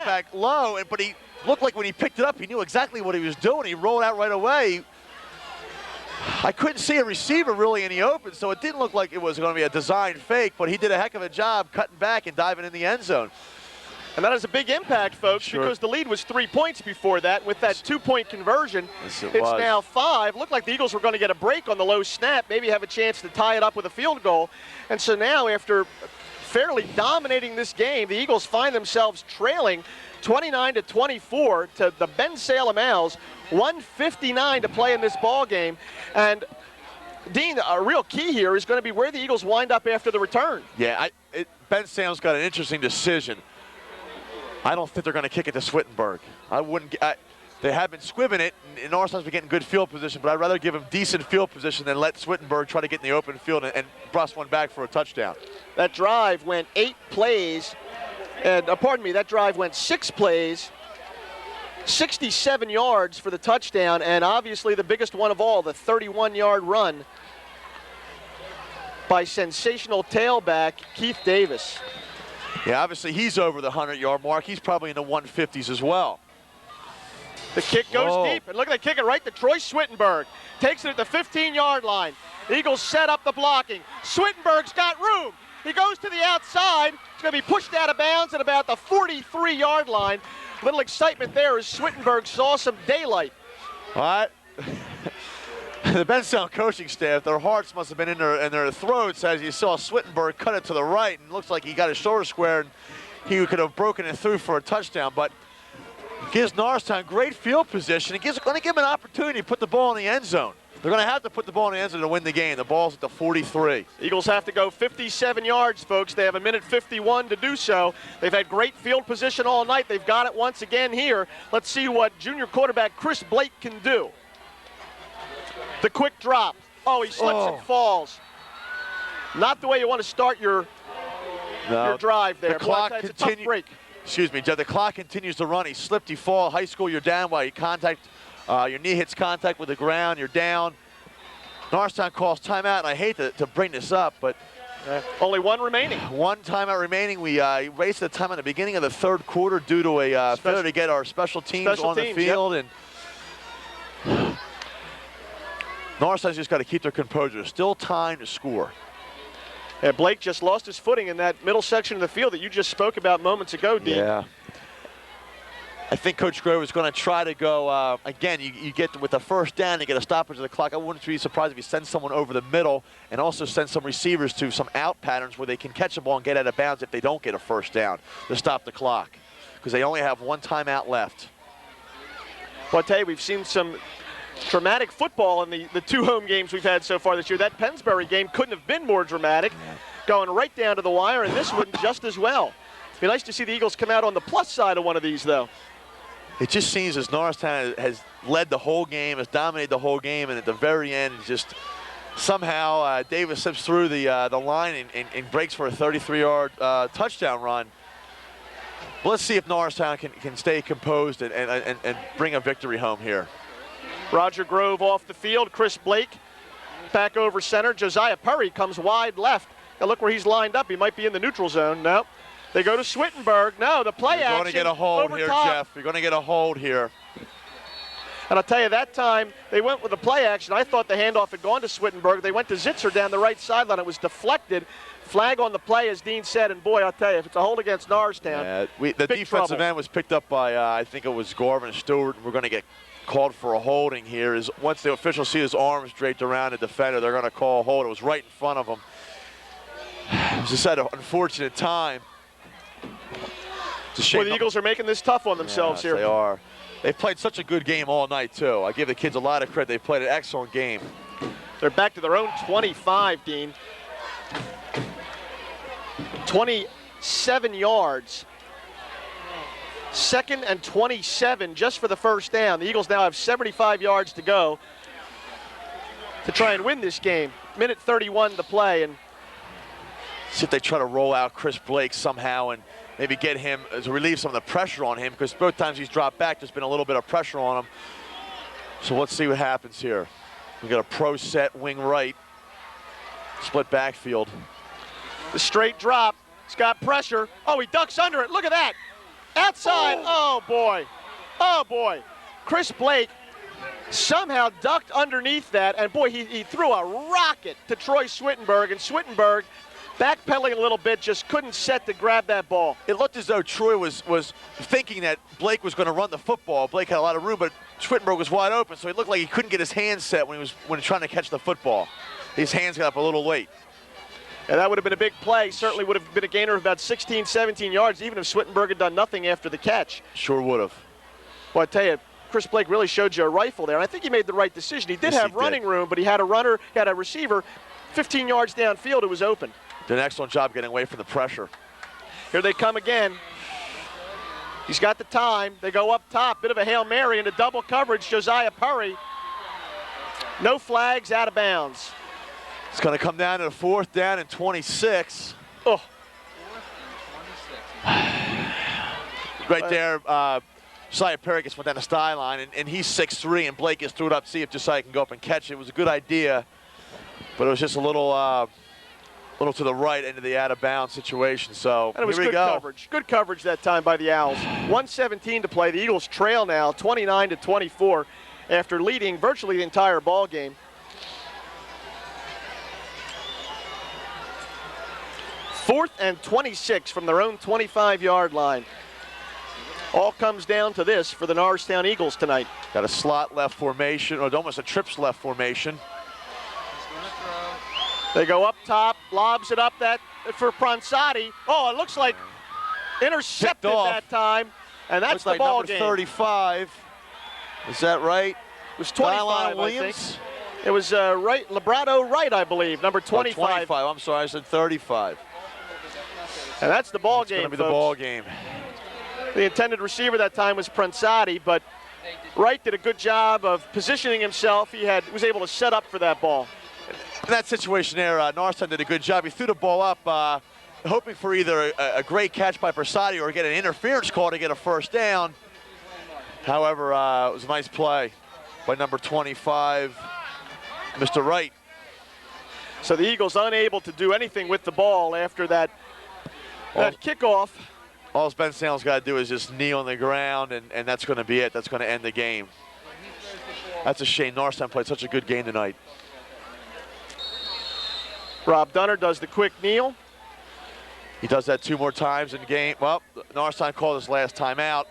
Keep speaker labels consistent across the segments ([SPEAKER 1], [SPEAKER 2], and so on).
[SPEAKER 1] back low, but he looked like when he picked it up, he knew exactly what he was doing. He rolled out right away. I couldn't see a receiver really in the open, so it didn't look like it was going to be a design fake, but he did a heck of a job cutting back and diving in the end zone.
[SPEAKER 2] And that has a big impact, folks, because the lead was 3 points before that. With that 2-point conversion, it's now 5. Looked like the Eagles were going to get a break on the low snap, maybe have a chance to tie it up with a field goal. And so now, after fairly dominating this game, the Eagles find themselves trailing 29-24 to the Bensalem Owls. 1:59 to play in this ball game. And Dean, a real key here is going to be where the Eagles wind up after the return.
[SPEAKER 1] Yeah, Bensalem's got an interesting decision. I don't think they're going to kick it to Swittenberg. They have been squibbing it, and Norristown's been getting good field position, but I'd rather give them decent field position than let Swittenberg try to get in the open field and bust one back for a touchdown.
[SPEAKER 2] That drive went 8 plays, and that drive went 6 plays, 67 yards for the touchdown, and obviously the biggest one of all, the 31-yard run by sensational tailback Keith Davis.
[SPEAKER 1] Yeah, obviously he's over the 100-yard mark. He's probably in the 150s as well.
[SPEAKER 2] The kick goes deep, and look at that kick it right to Troy Swittenberg. Takes it at the 15-yard line. The Eagles set up the blocking. Swittenberg's got room. He goes to the outside. It's going to be pushed out of bounds at about the 43-yard line. Little excitement there as Swittenberg saw some daylight.
[SPEAKER 1] All right. The Bensalem coaching staff, their hearts must have been in their throats as you saw Swittenberg cut it to the right, and it looks like he got his shoulder square, and he could have broken it through for a touchdown. But gives Norristown great field position. It's going to give them an opportunity to put the ball in the end zone. They're going to have to put the ball in the end zone to win the game. The ball's at the 43.
[SPEAKER 2] Eagles have to go 57 yards, folks. They have a minute 51 to do so. They've had great field position all night. They've got it once again here. Let's see what junior quarterback Chris Blake can do. The quick drop. Oh, he slips and falls. Not the way you want to start your drive there.
[SPEAKER 1] The clock
[SPEAKER 2] it's a tough break.
[SPEAKER 1] Excuse me, Jeff. The clock continues to run. He slipped, he fall. High school, you're down while your knee hits contact with the ground. You're down. Norristown calls timeout, and I hate to bring this up, but
[SPEAKER 2] only one remaining.
[SPEAKER 1] One timeout remaining. We wasted the time at the beginning of the third quarter due to a failure to get our special teams on the field, and Norristown's just got to keep their composure. Still time to score.
[SPEAKER 2] Yeah, Blake just lost his footing in that middle section of the field that you just spoke about moments ago, Dean.
[SPEAKER 1] Yeah. I think Coach Grove is going to try to go, again, you get with the first down, you get a stoppage of the clock. I wouldn't be surprised if you send someone over the middle and also send some receivers to some out patterns where they can catch the ball and get out of bounds if they don't get a first down to stop the clock, because they only have one timeout left.
[SPEAKER 2] Well, I tell you, we've seen some dramatic football in the 2 home games we've had so far this year. That Pennsbury game couldn't have been more dramatic, going right down to the wire, and this one just as well. It'd be nice to see the Eagles come out on the plus side of one of these, though.
[SPEAKER 1] It just seems as Norristown has led the whole game, has dominated the whole game, and at the very end, just somehow Davis slips through the line and breaks for a 33-yard touchdown run. But let's see if Norristown can stay composed and bring a victory home here.
[SPEAKER 2] Roger Grove off the field. Chris Blake back over center. Josiah Perry comes wide left. Now look where he's lined up. He might be in the neutral zone. No. They go to Swittenberg. No, the play action.
[SPEAKER 1] You're going to get a hold here, Jeff. You're going to get a hold here.
[SPEAKER 2] And I'll tell you, that time they went with the play action. I thought the handoff had gone to Swittenberg. They went to Zitzer down the right sideline. It was deflected. Flag on the play, as Dean said. And boy, I'll tell you, if it's a hold against Norristown,
[SPEAKER 1] the defensive end was picked up by, I think it was Garvin Stewart. And we're going to get called for a holding here. Is once the officials see his arms draped around the defender, they're going to call a hold. It was right in front of him. It was just at an unfortunate time.
[SPEAKER 2] Well, the Eagles are making this tough on themselves here.
[SPEAKER 1] They are. They've played such a good game all night, too. I give the kids a lot of credit. They played an excellent game.
[SPEAKER 2] They're back to their own 25, Dean. 27 yards. 2nd and 27 just for the first down. The Eagles now have 75 yards to go to try and win this game. Minute 31 to play. And
[SPEAKER 1] see if they try to roll out Chris Blake somehow and maybe get him to relieve some of the pressure on him, because both times he's dropped back, there's been a little bit of pressure on him. So let's see what happens here. We got a pro set wing right, split backfield.
[SPEAKER 2] The straight drop, it's got pressure. Oh, he ducks under it, look at that. Outside. Oh, boy. Oh, boy. Chris Blake somehow ducked underneath that, and, boy, he threw a rocket to Troy Swittenberg, and Swittenberg, backpedaling a little bit, just couldn't set to grab that ball.
[SPEAKER 1] It looked as though Troy was thinking that Blake was going to run the football. Blake had a lot of room, but Swittenberg was wide open, so it looked like he couldn't get his hands set when he was trying to catch the football. His hands got up a little late.
[SPEAKER 2] And that would have been a big play. Certainly would have been a gainer of about 16, 17 yards, even if Swittenberg had done nothing after the catch.
[SPEAKER 1] Sure would have.
[SPEAKER 2] Well, I tell you, Chris Blake really showed you a rifle there. And I think he made the right decision. He did have running room, but he had a runner, he had a receiver 15 yards downfield who was open.
[SPEAKER 1] Did an excellent job getting away from the pressure.
[SPEAKER 2] Here they come again. He's got the time. They go up top. Bit of a Hail Mary into double coverage. Josiah Purry. No flags, out of bounds.
[SPEAKER 1] It's going to come down to the 4th down and 26.
[SPEAKER 2] Oh.
[SPEAKER 1] Right there, Josiah Perry gets went down the sideline, and he's 6'3", and Blake just threw it up to see if Josiah can go up and catch it. It was a good idea, but it was just a little to the right into the out-of-bounds situation. So
[SPEAKER 2] and it was
[SPEAKER 1] here we
[SPEAKER 2] good
[SPEAKER 1] go.
[SPEAKER 2] coverage. Good coverage that time by the Owls. 1:17 to play. The Eagles trail now 29-24 after leading virtually the entire ball game. 4th and 26 from their own 25-yard line. All comes down to this for the Norristown Eagles tonight.
[SPEAKER 1] Got a slot left formation, or almost a trips left formation.
[SPEAKER 2] They go up top, lobs it up that for Pronsati. Oh, it looks like intercepted that time, and that's the ball game.
[SPEAKER 1] 35. Is that right?
[SPEAKER 2] It was 25, Williams. I think. It was right, Librado Wright, I believe, number 25.
[SPEAKER 1] Oh, 25. I'm sorry, I said 35.
[SPEAKER 2] And that's the ball game,
[SPEAKER 1] It's going to be the ball game.
[SPEAKER 2] The intended receiver that time was Pronsati, but Wright did a good job of positioning himself. He was able to set up for that ball.
[SPEAKER 1] In that situation there, Norristown did a good job. He threw the ball up, hoping for either a great catch by Pronsati or get an interference call to get a first down. However, it was a nice play by number 25, Mr. Wright.
[SPEAKER 2] So the Eagles unable to do anything with the ball after that kickoff.
[SPEAKER 1] All Bensalem's got to do is just kneel on the ground, and that's going to be it. That's going to end the game. That's a shame. Norristown played such a good game tonight.
[SPEAKER 2] Rob Dunner does the quick kneel.
[SPEAKER 1] He does that 2 more times in the game. Well, Norristown called his last timeout.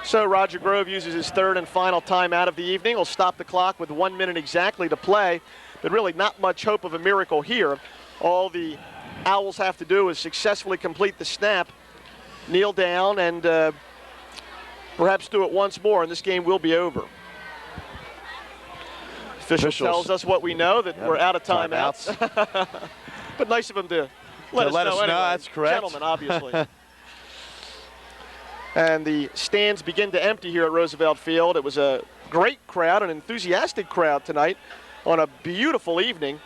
[SPEAKER 2] So Roger Grove uses his 3rd and final timeout of the evening. He'll stop the clock with 1 minute exactly to play, but really not much hope of a miracle here. All the Owls have to do is successfully complete the snap, kneel down, and perhaps do it once more, and this game will be over. Official tells us what we know, that we're out of timeouts. But nice of him to let us know. Anyway.
[SPEAKER 1] That's correct.
[SPEAKER 2] Gentlemen, obviously. And the stands begin to empty here at Roosevelt Field. It was a great crowd, an enthusiastic crowd tonight on a beautiful evening.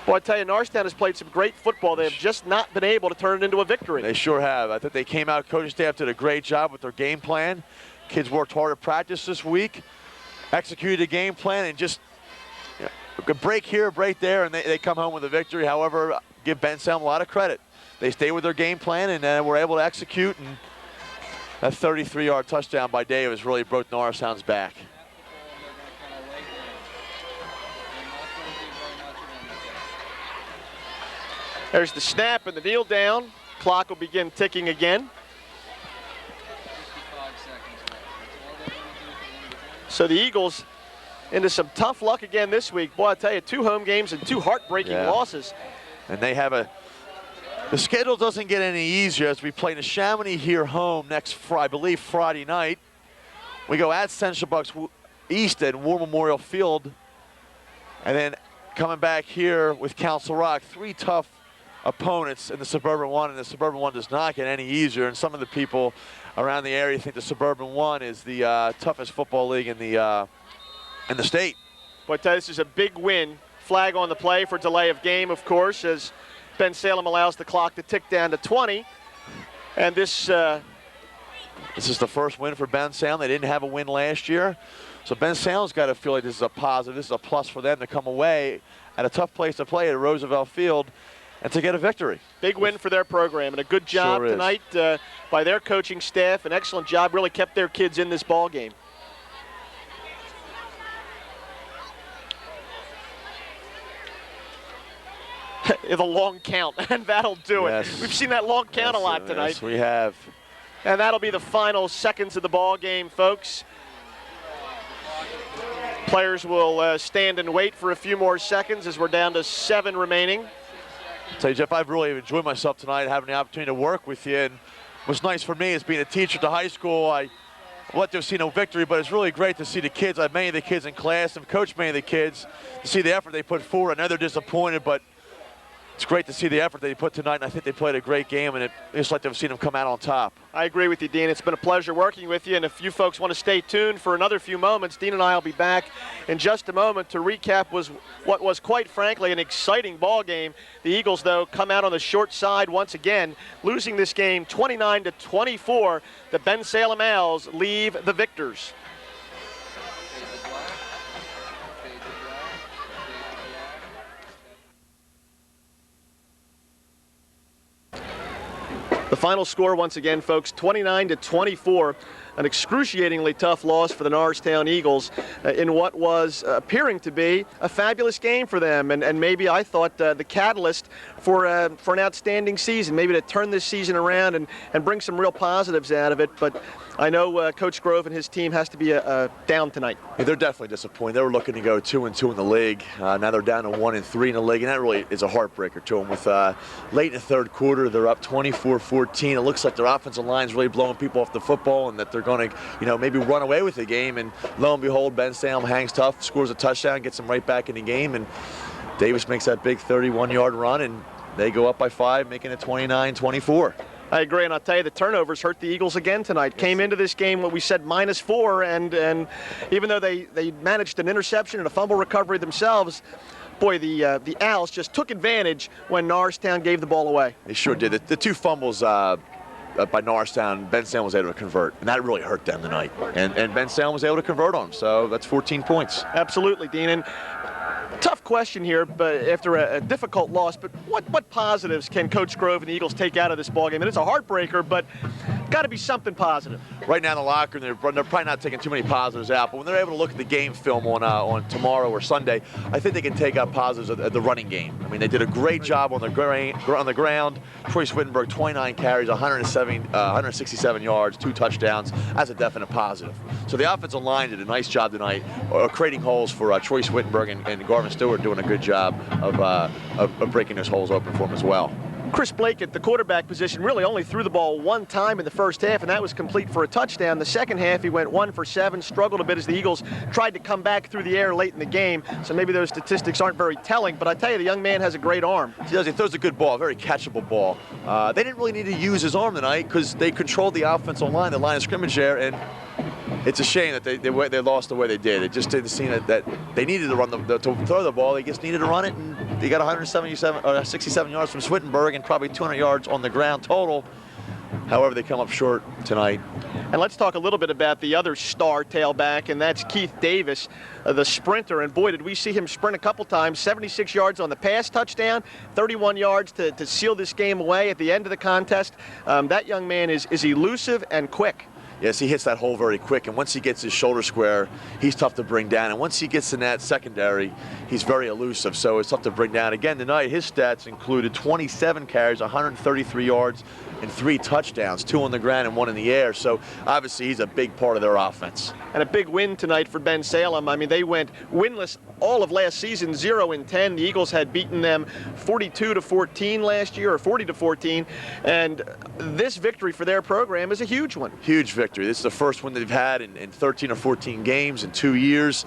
[SPEAKER 2] Well, I tell you, Norristown has played some great football. They have just not been able to turn it into a victory.
[SPEAKER 1] They sure have. I think they came out, coaching staff did a great job with their game plan. Kids worked hard at practice this week, executed a game plan, and just a break here, a break there, and they come home with a victory. However, give Bensalem a lot of credit. They stayed with their game plan and were able to execute, and that 33-yard touchdown by Davis really broke Norristown's back.
[SPEAKER 2] There's the snap and the kneel down. Clock will begin ticking again. So the Eagles into some tough luck again this week. Boy, I tell you, 2 home games and 2 heartbreaking losses.
[SPEAKER 1] And they have the schedule doesn't get any easier as we play Neshaminy here home next, I believe, Friday night. We go at Central Bucks East at War Memorial Field. And then coming back here with Council Rock, 3 tough opponents in the Suburban 1, and the Suburban 1 does not get any easier. And some of the people around the area think the Suburban 1 is the toughest football league in the state.
[SPEAKER 2] But this is a big win. Flag on the play for delay of game, of course, as Bensalem allows the clock to tick down to 20. And this
[SPEAKER 1] is the first win for Bensalem. They didn't have a win last year. So Bensalem's got to feel like this is a positive. This is a plus for them to come away at a tough place to play at Roosevelt Field and to get a victory.
[SPEAKER 2] Big win for their program, and a good job tonight by their coaching staff. An excellent job, really kept their kids in this ball game. The long count, and that'll do it. We've seen that long count a lot tonight.
[SPEAKER 1] Yes, we have.
[SPEAKER 2] And that'll be the final seconds of the ball game, folks. Players will stand and wait for a few more seconds as we're down to 7 remaining.
[SPEAKER 1] I'll tell you, Jeff, I've really enjoyed myself tonight, having the opportunity to work with you. And what's nice for me is being a teacher at the high school. I let them see no victory, but it's really great to see the kids. I have many of the kids in class and coach many of the kids to see the effort they put forward. I know they're disappointed, but it's great to see the effort they put tonight, and I think they played a great game, and it's like they've seen them come out on top.
[SPEAKER 2] I agree with you, Dean. It's been a pleasure working with you, and if you folks want to stay tuned for another few moments, Dean and I will be back in just a moment to recap what was quite frankly an exciting ball game. The Eagles, though, come out on the short side once again, losing this game 29-24. The Bensalem Owls leave the victors. The final score, once again, folks, 29-24. An excruciatingly tough loss for the Norristown Eagles in what was appearing to be a fabulous game for them, and maybe I thought the catalyst for an outstanding season, maybe to turn this season around and bring some real positives out of it. But I know Coach Grove and his team has to be down tonight.
[SPEAKER 1] Yeah, they're definitely disappointed. They were looking to go 2-2 in the league. Now they're down to 1-3 in the league, and that really is a heartbreaker to them. With late in the third quarter, they're up 24-14. It looks like their offensive line's really blowing people off the football, and that they're going to, maybe run away with the game. And lo and behold, Bensalem hangs tough, scores a touchdown, gets them right back in the game, and Davis makes that big 31-yard run, and they go up by 5, making it 29-24.
[SPEAKER 2] I agree, and I'll tell you, the turnovers hurt the Eagles again tonight. Yes. Came into this game, what we said, -4, and even though they managed an interception and a fumble recovery themselves, boy, the Owls just took advantage when Norristown gave the ball away.
[SPEAKER 1] They sure did. The 2 fumbles by Norristown, Bensalem was able to convert, and that really hurt them tonight. And Bensalem was able to convert on them, so that's 14 points.
[SPEAKER 2] Absolutely, Dean. And tough question here, but after a difficult loss, but what positives can Coach Grove and the Eagles take out of this ballgame? And it's a heartbreaker, but got to be something positive.
[SPEAKER 1] Right now in the locker room, they're probably not taking too many positives out, but when they're able to look at the game film on tomorrow or Sunday, I think they can take out positives at the running game. I mean, they did a great job on the ground. Troy Swittenberg, 29 carries, 167 yards, 2 touchdowns. That's a definite positive. So the offensive line did a nice job tonight, creating holes for Troy Swittenberg and Garvin Stewart doing a good job of breaking those holes open for him as well.
[SPEAKER 2] Chris Blake at the quarterback position really only threw the ball 1 time in the first half, and that was complete for a touchdown. The second half, he went 1 for 7, struggled a bit as the Eagles tried to come back through the air late in the game. So maybe those statistics aren't very telling, but I tell you, the young man has a great arm.
[SPEAKER 1] He does. He throws a good ball, a very catchable ball. They didn't really need to use his arm tonight because they controlled the offensive line, the line of scrimmage there, and it's a shame that they lost the way they did. It just didn't seem that they needed to to throw the ball. They just needed to run it, and they got 67 yards from Swittenberg and probably 200 yards on the ground total. However, they come up short tonight.
[SPEAKER 2] And let's talk a little bit about the other star tailback, and that's Keith Davis, the sprinter. And boy, did we see him sprint a couple times. 76 yards on the pass touchdown, 31 yards to seal this game away at the end of the contest. That young man is elusive and quick.
[SPEAKER 1] Yes, he hits that hole very quick, and once he gets his shoulder square, he's tough to bring down. And once he gets in that secondary, he's very elusive, so it's tough to bring down. Again, tonight, his stats included 27 carries, 133 yards, and 3 touchdowns, 2 on the ground and 1 in the air. So obviously, he's a big part of their offense.
[SPEAKER 2] And a big win tonight for Bensalem. I mean, they went winless all of last season, 0-10. The Eagles had beaten them 42-14 last year, or 40-14. And this victory for their program is a huge one.
[SPEAKER 1] Huge victory. This is the first one they've had in 13 or 14 games in 2 years.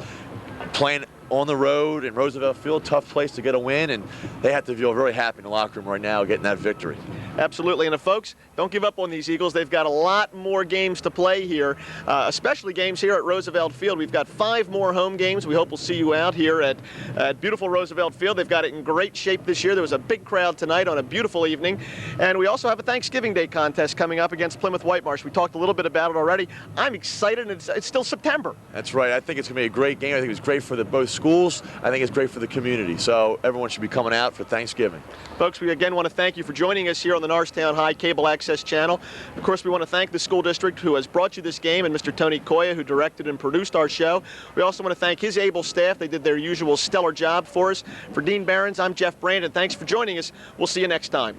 [SPEAKER 1] Playing on the road in Roosevelt Field, tough place to get a win, and they have to feel very happy in the locker room right now getting that victory.
[SPEAKER 2] Absolutely. And folks, don't give up on these Eagles. They've got a lot more games to play here, especially games here at Roosevelt Field. We've got 5 more home games. We hope we'll see you out here at beautiful Roosevelt Field. They've got it in great shape this year. There was a big crowd tonight on a beautiful evening. And we also have a Thanksgiving Day contest coming up against Plymouth Whitemarsh. We talked a little bit about it already. I'm excited, and it's still September.
[SPEAKER 1] That's right. I think it's going to be a great game. I think it's great for both schools. I think it's great for the community. So everyone should be coming out for Thanksgiving.
[SPEAKER 2] Folks, we again want to thank you for joining us here on the Norristown High Cable Access Channel. Of course, we want to thank the school district who has brought you this game, and Mr. Tony Koya, who directed and produced our show. We also want to thank his able staff. They did their usual stellar job for us. For Dean Barons, I'm Jeff Brandon. Thanks for joining us. We'll see you next time.